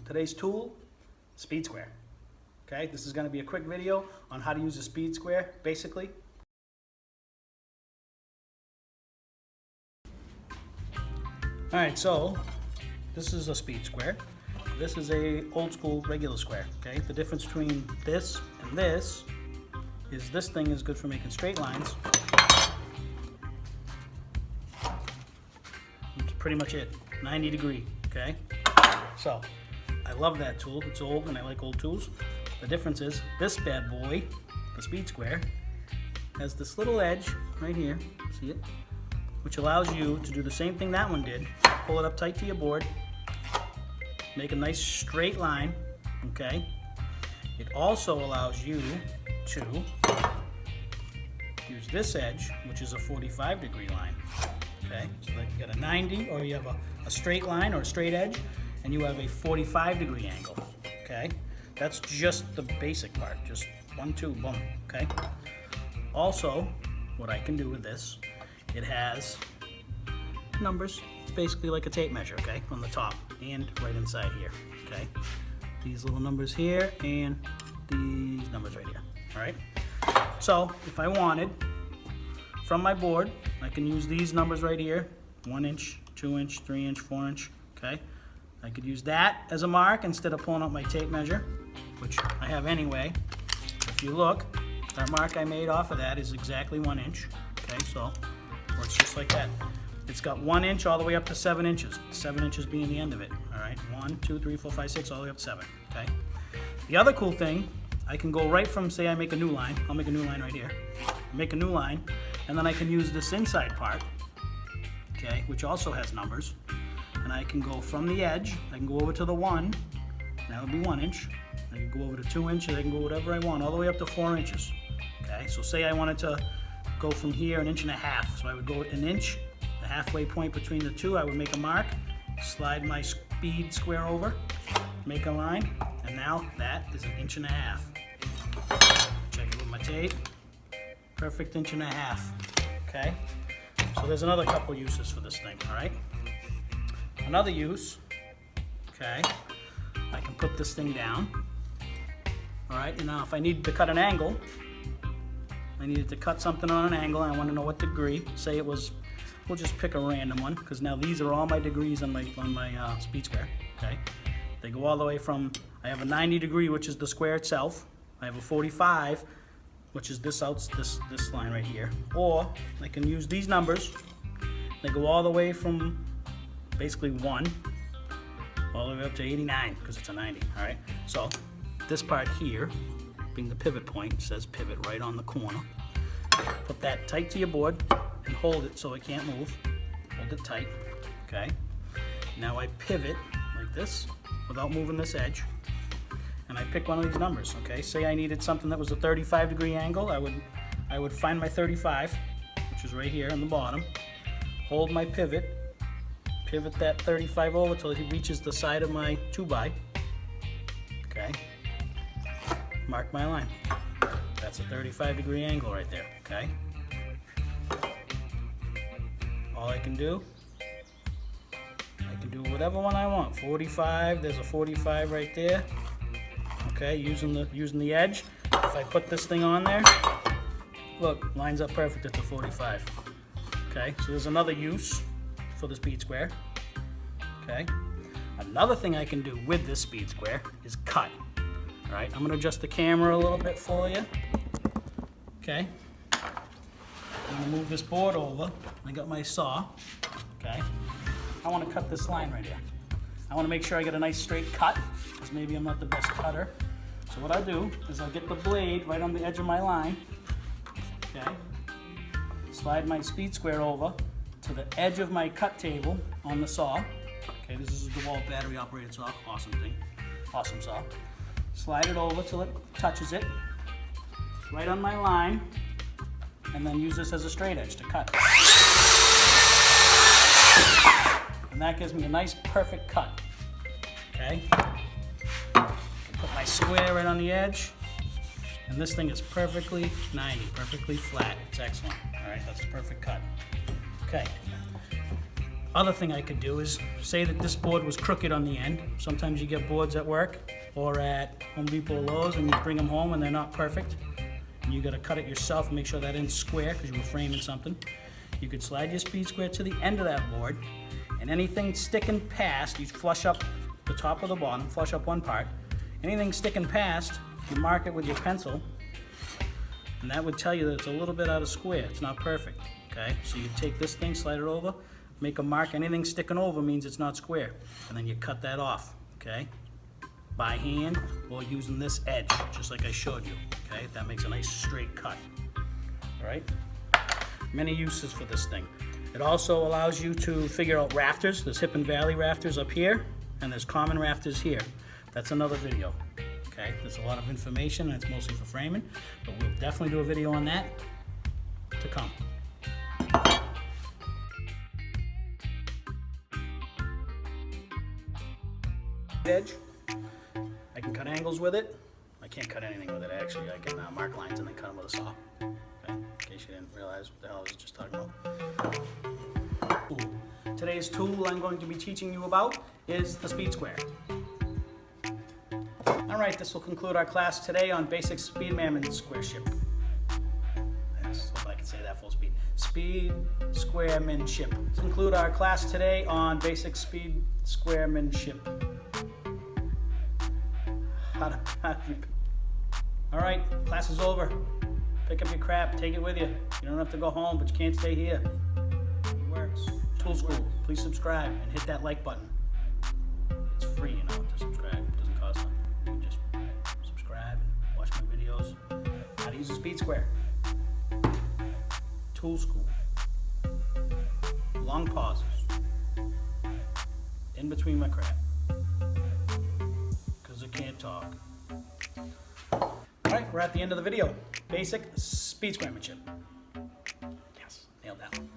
Today's tool, speed square. Okay, this is going to be a quick video on how to use a speed square, basically. Alright, so this is a speed square. This is a old school regular square. Okay, the difference between this and this is this thing is good for making straight lines. That's pretty much it. 90 degree. Okay, so I love that tool. It's old and I like old tools. The difference is this bad boy, the speed square, has this little edge right here. See it? Which allows you to do the same thing that one did. Pull it up tight to your board. Make a nice straight line. Okay. It also allows you to use this edge, which is a 45 degree line. Okay, so like you got a 90, or you have a straight line or a straight edge, and you have a 45 degree angle. Okay, that's just the basic part, just 1, 2, boom. Okay, also what I can do with this, it has numbers, basically like a tape measure, okay, on the top and right inside here. Okay, these little numbers here and these numbers right here. All right, so if I wanted, from my board, I can use these numbers right here, 1 inch, 2 inch, 3 inch, 4 inch, okay? I could use that as a mark instead of pulling out my tape measure, which I have anyway. If you look, that mark I made off of that is exactly 1 inch, okay? So, works just like that. It's got 1 inch all the way up to 7 inches, 7 inches being the end of it, all right? 1, 2, 3, 4, 5, 6, all the way up to 7, okay? The other cool thing, I can go right from, say I make a new line, I'll make a new line right here, make a new line, and then I can use this inside part, okay, which also has numbers, and I can go from the edge, I can go over to the 1, that would be 1 inch, I can go over to 2 inches, I can go whatever I want, all the way up to 4 inches, okay, so say I wanted to go from here 1.5 inches, so I would go 1 inch, the halfway point between the two, I would make a mark, slide my speed square over, make a line, and now that is 1.5 inches. Check it with my tape. Perfect 1.5 inches. Okay? So there's another couple uses for this thing, alright? Another use, okay, I can put this thing down. Alright, and now if I needed to cut an angle, I needed to cut something on an angle, and I want to know what degree. Say it was, we'll just pick a random one, because now these are all my degrees on my speed square, okay? They go all the way from, I have a 90 degree, which is the square itself. I have a 45, which is this line right here. Or I can use these numbers. They go all the way from basically 1 all the way up to 89, because it's a 90, all right? So this part here, being the pivot point, says pivot right on the corner. Put that tight to your board and hold it so it can't move. Hold it tight, okay? Now I pivot like this without moving this edge. And I pick one of these numbers, okay? Say I needed something that was a 35 degree angle, I would find my 35, which is right here on the bottom, hold my pivot, pivot that 35 over till it reaches the side of my 2x, okay? Mark my line. That's a 35 degree angle right there, okay? All I can do, I can do whatever one I want. 45, there's a 45 right there. Okay, using the edge. If I put this thing on there, look, lines up perfect at the 45. Okay, so there's another use for the speed square. Okay, another thing I can do with this speed square is cut. All right, I'm gonna adjust the camera a little bit for you. Okay, I'm gonna move this board over. I got my saw. Okay, I want to cut this line right here. I want to make sure I get a nice straight cut, because maybe I'm not the best cutter. So what I'll do is I'll get the blade right on the edge of my line, okay? Slide my speed square over to the edge of my cut table on the saw. Okay, this is a DeWalt battery operated saw, awesome thing, awesome saw. Slide it over till it touches it, right on my line, and then use this as a straight edge to cut. And that gives me a nice perfect cut, okay? Put my square right on the edge, and this thing is perfectly 90, perfectly flat. It's excellent, all right? That's a perfect cut. Okay, Other thing I could do is say that this board was crooked on the end. Sometimes you get boards at work or at Home Depot or Lowe's and you bring them home and they're not perfect. And you gotta cut it yourself and make sure that end's square because you were framing something. You could slide your speed square to the end of that board, and anything sticking past, you flush up the top of the bottom, flush up one part. Anything sticking past, you mark it with your pencil, and that would tell you that it's a little bit out of square. It's not perfect, okay? So you take this thing, slide it over, make a mark. Anything sticking over means it's not square. And then you cut that off, okay? By hand or using this edge, just like I showed you, okay? That makes a nice straight cut, all right? Many uses for this thing. It also allows you to figure out rafters. There's hip and valley rafters up here, and there's common rafters here. That's another video, okay? There's a lot of information, and it's mostly for framing, but we'll definitely do a video on that to come. Edge. I can cut angles with it. I can't cut anything with it, actually. I can mark lines and then cut them with a saw. Okay? In case you didn't realize what the hell I was just talking about. Today's tool I'm going to be teaching you about is the speed square. Alright, this will conclude our class today on basic speedmanship. Yes, hope I can say that full speed. Speed squaremanship. This will conclude our class today on basic speed squaremanship. All right, class is over. Pick up your crap, take it with you. You don't have to go home, but you can't stay here. It works. Tool School, please subscribe and hit that like button. It's free, you know, to subscribe. It doesn't cost nothing. You can just subscribe and watch my videos. How to use a speed square. Tool School. Long pauses. In between my crap. Because I can't talk. Alright, we're at the end of the video. Basic speed squaremanship. Yes, nailed that one.